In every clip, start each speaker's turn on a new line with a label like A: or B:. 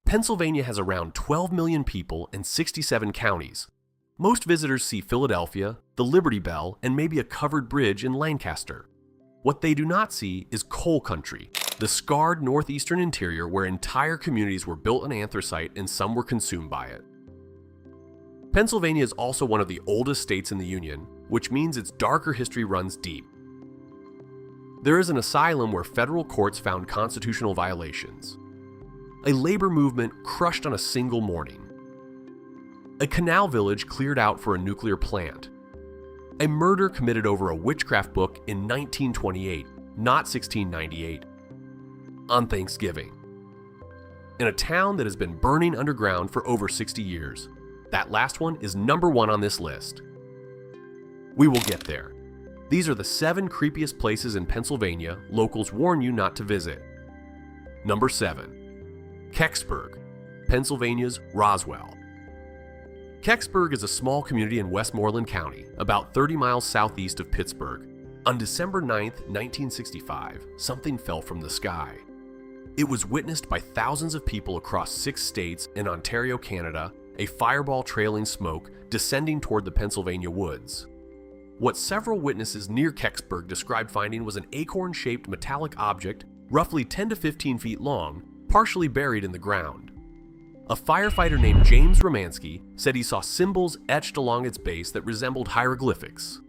A: Pennsylvania has around 12 million people and 67 counties. Most visitors see Philadelphia, the Liberty Bell, and maybe a covered bridge in Lancaster. What they do not see is coal country, the scarred northeastern interior where entire communities were built on anthracite and some were consumed by it. Pennsylvania is also one of the oldest states in the Union, which means its darker history runs deep. There is an asylum where federal courts found constitutional violations. A labor movement crushed on a single morning. A canal village cleared out for a nuclear plant. A murder committed over a witchcraft book in 1928, not 1698. On Thanksgiving. In a town that has been burning underground for over 60 years. That last one is number 1 on this list. We will get there. These are the 7 creepiest places in Pennsylvania locals warn you not to visit. Number 7. Kecksburg, Pennsylvania's Roswell. Kecksburg is a small community in Westmoreland County, about 30 miles southeast of Pittsburgh. On December 9, 1965, something fell from the sky. It was witnessed by thousands of people across 6 states and Ontario, Canada, a fireball trailing smoke descending toward the Pennsylvania woods. What several witnesses near Kecksburg described finding was an acorn-shaped metallic object, roughly 10 to 15 feet long, partially buried in the ground. A firefighter named James Romansky said he saw symbols etched along its base that resembled hieroglyphics.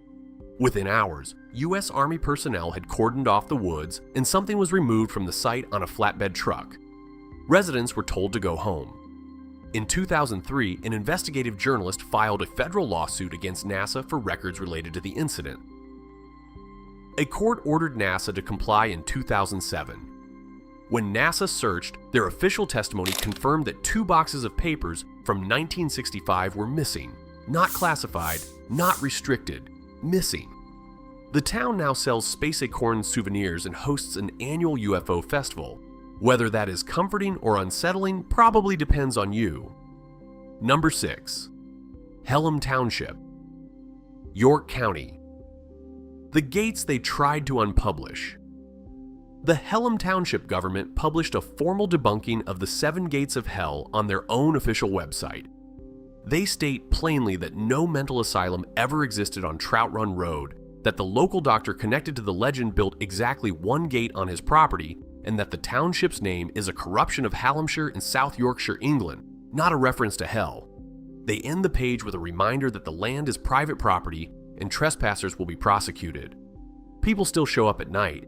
A: Within hours, U.S. Army personnel had cordoned off the woods and something was removed from the site on a flatbed truck. Residents were told to go home. In 2003, an investigative journalist filed a federal lawsuit against NASA for records related to the incident. A court ordered NASA to comply in 2007. When NASA searched, their official testimony confirmed that 2 boxes of papers from 1965 were missing, not classified, not restricted, missing. The town now sells space acorn souvenirs and hosts an annual UFO festival. Whether that is comforting or unsettling probably depends on you. Number 6. Hellam Township, York County. The gates they tried to unpublish. The Hellam Township government published a formal debunking of the 7 gates of hell on their own official website. They state plainly that no mental asylum ever existed on Trout Run Road, that the local doctor connected to the legend built exactly 1 gate on his property, and that the township's name is a corruption of Hallamshire in South Yorkshire, England, not a reference to hell. They end the page with a reminder that the land is private property and trespassers will be prosecuted. People still show up at night.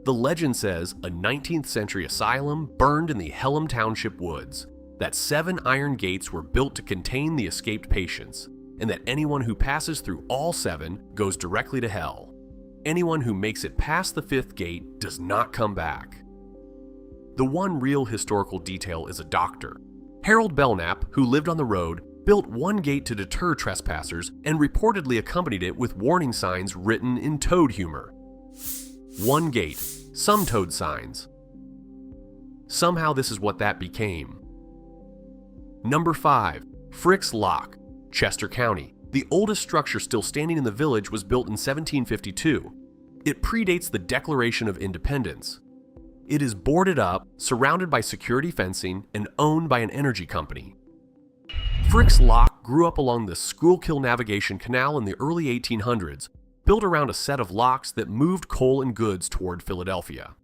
A: The legend says a 19th century asylum burned in the Hellam Township woods, that 7 iron gates were built to contain the escaped patients, and that anyone who passes through all 7 goes directly to hell. Anyone who makes it past the 5th gate does not come back. The one real historical detail is a doctor. Harold Belknap, who lived on the road, built 1 gate to deter trespassers and reportedly accompanied it with warning signs written in toad humor. 1 gate, some toad signs. Somehow this is what that became. Number 5. Frick's Lock, Chester County. The oldest structure still standing in the village was built in 1752. It predates the Declaration of Independence. It is boarded up, surrounded by security fencing, and owned by an energy company. Frick's Lock grew up along the Schuylkill Navigation Canal in the early 1800s, built around a set of locks that moved coal and goods toward Philadelphia.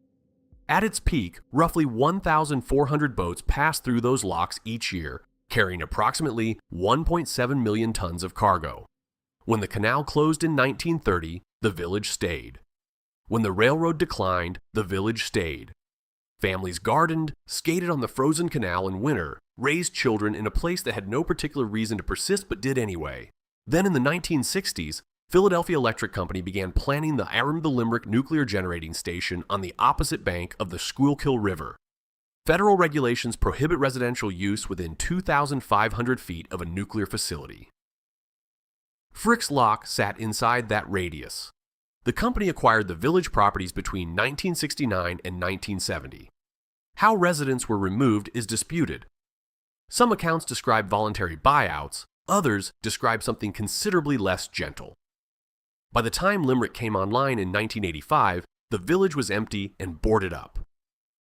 A: At its peak, roughly 1,400 boats passed through those locks each year, carrying approximately 1.7 million tons of cargo. When the canal closed in 1930, the village stayed. When the railroad declined, the village stayed. Families gardened, skated on the frozen canal in winter, raised children in a place that had no particular reason to persist but did anyway. Then in the 1960s, Philadelphia Electric Company began planning the Aram-the-Limerick nuclear generating station on the opposite bank of the Schuylkill River. Federal regulations prohibit residential use within 2,500 feet of a nuclear facility. Frick's Lock sat inside that radius. The company acquired the village properties between 1969 and 1970. How residents were removed is disputed. Some accounts describe voluntary buyouts, others describe something considerably less gentle. By the time Limerick came online in 1985, the village was empty and boarded up.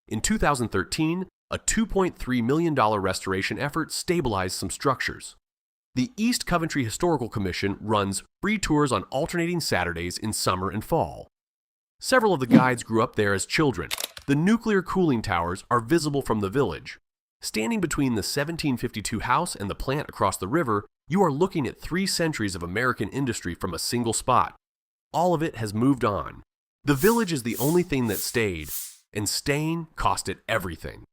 A: In 2013, A $2.3 million restoration effort stabilized some structures. The East Coventry Historical Commission runs free tours on alternating Saturdays in summer and fall. Several of the guides grew up there as children. The nuclear cooling towers are visible from the village. Standing between the 1752 house and the plant across the river, you are looking at 3 centuries of American industry from a single spot. All of it has moved on. The village is the only thing that stayed, and staying cost it everything.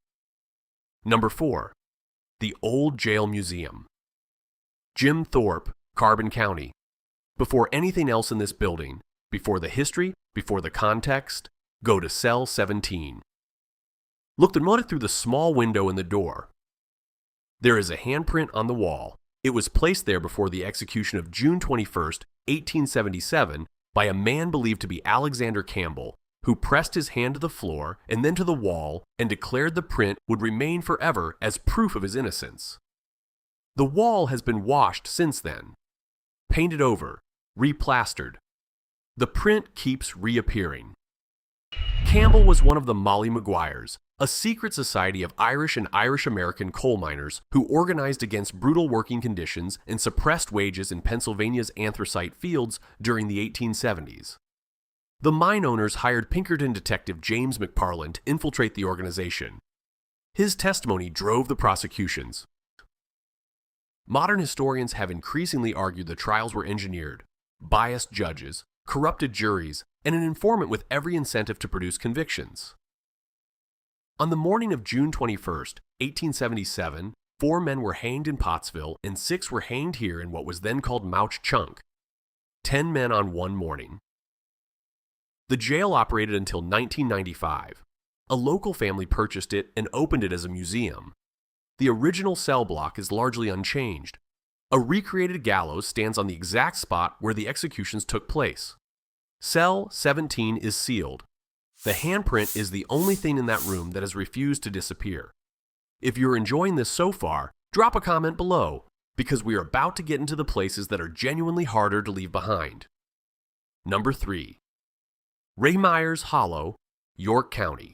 A: Number 4. The Old Jail Museum. Jim Thorpe, Carbon County. Before anything else in this building, before the history, before the context, go to cell 17. Look through the small window in the door. There is a handprint on the wall. It was placed there before the execution of June 21st, 1877, by a man believed to be Alexander Campbell, who pressed his hand to the floor and then to the wall and declared the print would remain forever as proof of his innocence. The wall has been washed since then, painted over, replastered. The print keeps reappearing. Campbell was one of the Molly Maguires, a secret society of Irish and Irish-American coal miners who organized against brutal working conditions and suppressed wages in Pennsylvania's anthracite fields during the 1870s. The mine owners hired Pinkerton detective James McParland to infiltrate the organization. His testimony drove the prosecutions. Modern historians have increasingly argued the trials were engineered, biased judges, corrupted juries, and an informant with every incentive to produce convictions. On the morning of June 21, 1877, 4 men were hanged in Pottsville and 6 were hanged here in what was then called Mauch Chunk. 10 men on one morning. The jail operated until 1995. A local family purchased it and opened it as a museum. The original cell block is largely unchanged. A recreated gallows stands on the exact spot where the executions took place. Cell 17 is sealed. The handprint is the only thing in that room that has refused to disappear. If you're enjoying this so far, drop a comment below, because we are about to get into the places that are genuinely harder to leave behind. Number 3. Raymeyer's Hollow, York County.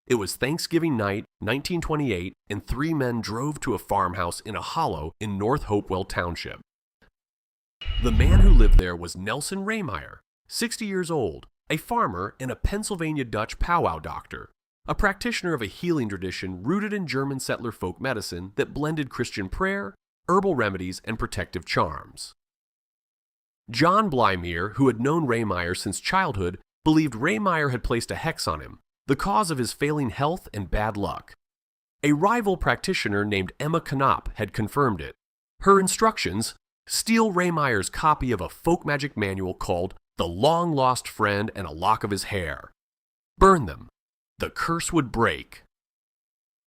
A: It was Thanksgiving night, 1928, and 3 men drove to a farmhouse in a hollow in North Hopewell Township. The man who lived there was Nelson Raymeyer, 60 years old, a farmer and a Pennsylvania Dutch powwow doctor, a practitioner of a healing tradition rooted in German settler folk medicine that blended Christian prayer, herbal remedies, and protective charms. John Blymeyer, who had known Raymeyer since childhood, believed Raymeyer had placed a hex on him, the cause of his failing health and bad luck. A rival practitioner named Emma Knopp had confirmed it. Her instructions: steal Raymeyer's copy of a folk magic manual called The Long Lost Friend and a Lock of His Hair. Burn them. The curse would break.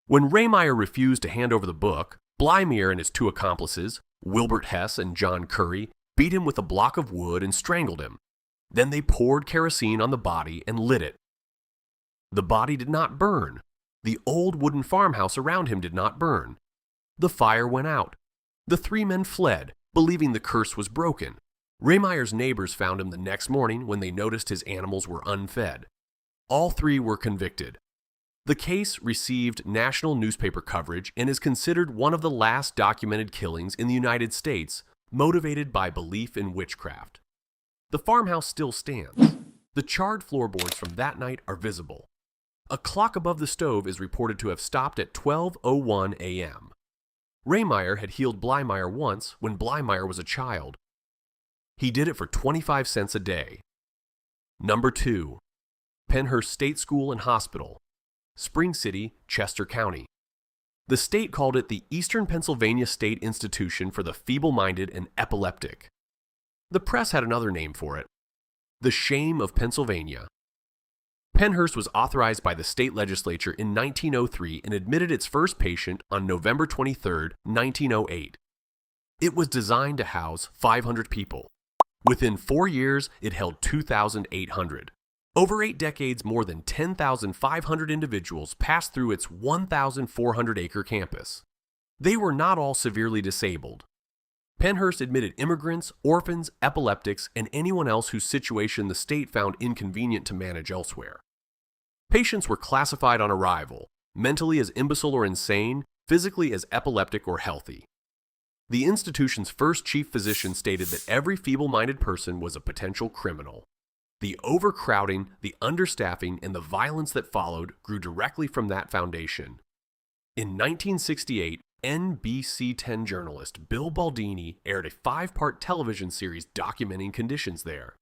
A: When Raymeyer refused to hand over the book, Blymeyer and his 2 accomplices, Wilbert Hess and John Curry, beat him with a block of wood and strangled him. Then they poured kerosene on the body and lit it. The body did not burn. The old wooden farmhouse around him did not burn. The fire went out. The 3 men fled, believing the curse was broken. Raymeyer's neighbors found him the next morning when they noticed his animals were unfed. All 3 were convicted. The case received national newspaper coverage and is considered one of the last documented killings in the United States motivated by belief in witchcraft. The farmhouse still stands. The charred floorboards from that night are visible. A clock above the stove is reported to have stopped at 12:01 a.m. Raymeyer had healed Blymeyer once when Blymeyer was a child. He did it for 25 cents a day. Number 2. Pennhurst State School and Hospital, Spring City, Chester County. The state called it the Eastern Pennsylvania State Institution for the Feeble-Minded and Epileptic. The press had another name for it: the Shame of Pennsylvania. Pennhurst was authorized by the state legislature in 1903 and admitted its first patient on November 23, 1908. It was designed to house 500 people. Within 4 years, it held 2,800. Over 8 decades, more than 10,500 individuals passed through its 1,400-acre campus. They were not all severely disabled. Pennhurst admitted immigrants, orphans, epileptics, and anyone else whose situation the state found inconvenient to manage elsewhere. Patients were classified on arrival, mentally as imbecile or insane, physically as epileptic or healthy. The institution's first chief physician stated that every feeble-minded person was a potential criminal. The overcrowding, the understaffing, and the violence that followed grew directly from that foundation. In 1968, NBC 10 journalist Bill Baldini aired a 5-part television series documenting conditions there.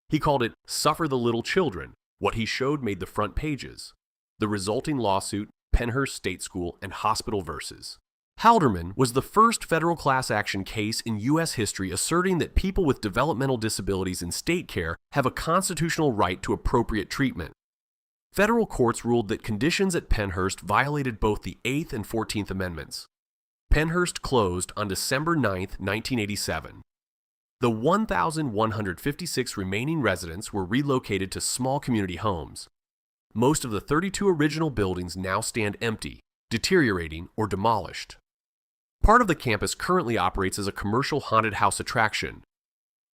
A: He called it Suffer the Little Children. What he showed made the front pages. The resulting lawsuit, Pennhurst State School, and Hospital Versus. Halderman was the first federal class action case in U.S. history asserting that people with developmental disabilities in state care have a constitutional right to appropriate treatment. Federal courts ruled that conditions at Pennhurst violated both the 8th and 14th Amendments. Pennhurst closed on December 9, 1987. The 1,156 remaining residents were relocated to small community homes. Most of the 32 original buildings now stand empty, deteriorating, or demolished. Part of the campus currently operates as a commercial haunted house attraction.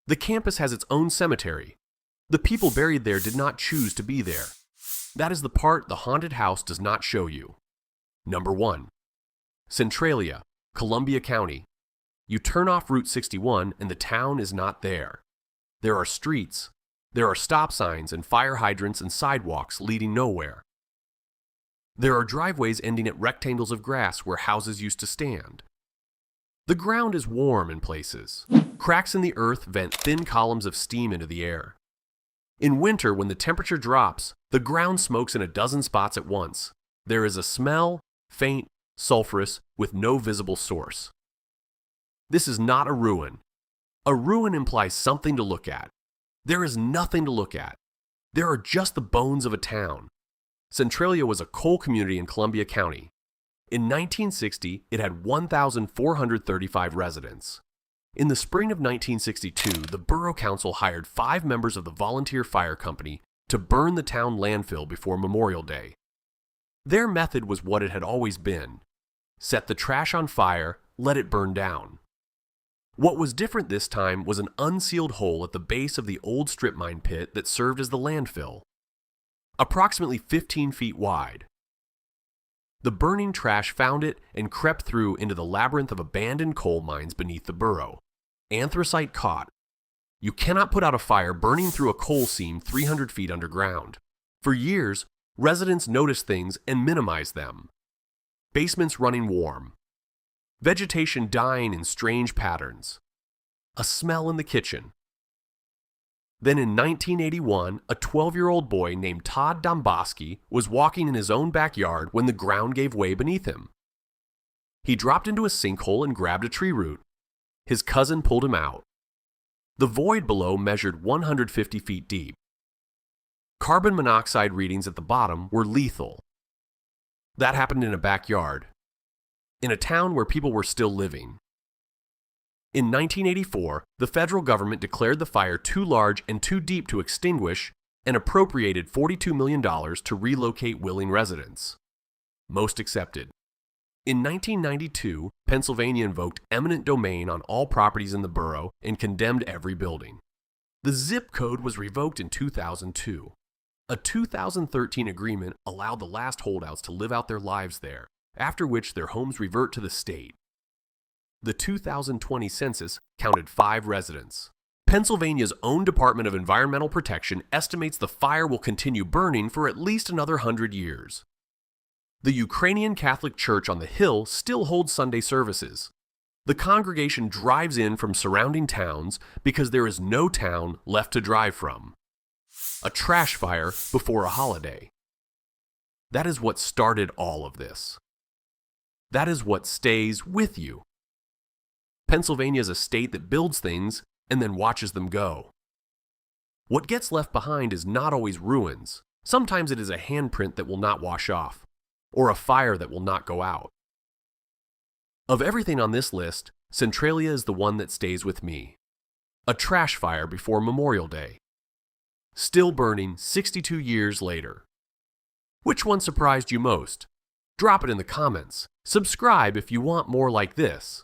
A: The campus has its own cemetery. The people buried there did not choose to be there. That is the part the haunted house does not show you. Number 1. Centralia, Columbia County. You turn off Route 61 and the town is not there. There are streets. There are stop signs and fire hydrants and sidewalks leading nowhere. There are driveways ending at rectangles of grass where houses used to stand. The ground is warm in places. Cracks in the earth vent thin columns of steam into the air. In winter, when the temperature drops, the ground smokes in a dozen spots at once. There is a smell, faint, sulfurous, with no visible source. This is not a ruin. A ruin implies something to look at. There is nothing to look at. There are just the bones of a town. Centralia was a coal community in Columbia County. In 1960, it had 1,435 residents. In the spring of 1962, the Borough Council hired 5 members of the Volunteer Fire Company to burn the town landfill before Memorial Day. Their method was what it had always been: set the trash on fire, let it burn down. What was different this time was an unsealed hole at the base of the old strip mine pit that served as the landfill, approximately 15 feet wide. The burning trash found it and crept through into the labyrinth of abandoned coal mines beneath the borough. Anthracite caught. You cannot put out a fire burning through a coal seam 300 feet underground. For years, residents noticed things and minimized them. Basements running warm. Vegetation dying in strange patterns. A smell in the kitchen. Then in 1981, a 12-year-old boy named Todd Domboski was walking in his own backyard when the ground gave way beneath him. He dropped into a sinkhole and grabbed a tree root. His cousin pulled him out. The void below measured 150 feet deep. Carbon monoxide readings at the bottom were lethal. That happened in a backyard, in a town where people were still living. In 1984, the federal government declared the fire too large and too deep to extinguish and appropriated $42 million to relocate willing residents. Most accepted. In 1992, Pennsylvania invoked eminent domain on all properties in the borough and condemned every building. The zip code was revoked in 2002. A 2013 agreement allowed the last holdouts to live out their lives there, after which their homes revert to the state. The 2020 census counted 5 residents. Pennsylvania's own Department of Environmental Protection estimates the fire will continue burning for at least another 100 years. The Ukrainian Catholic Church on the Hill still holds Sunday services. The congregation drives in from surrounding towns because there is no town left to drive from. A trash fire before a holiday. That is what started all of this. That is what stays with you. Pennsylvania is a state that builds things and then watches them go. What gets left behind is not always ruins. Sometimes it is a handprint that will not wash off, or a fire that will not go out. Of everything on this list, Centralia is the one that stays with me. A trash fire before Memorial Day. Still burning 62 years later. Which one surprised you most? Drop it in the comments. Subscribe if you want more like this.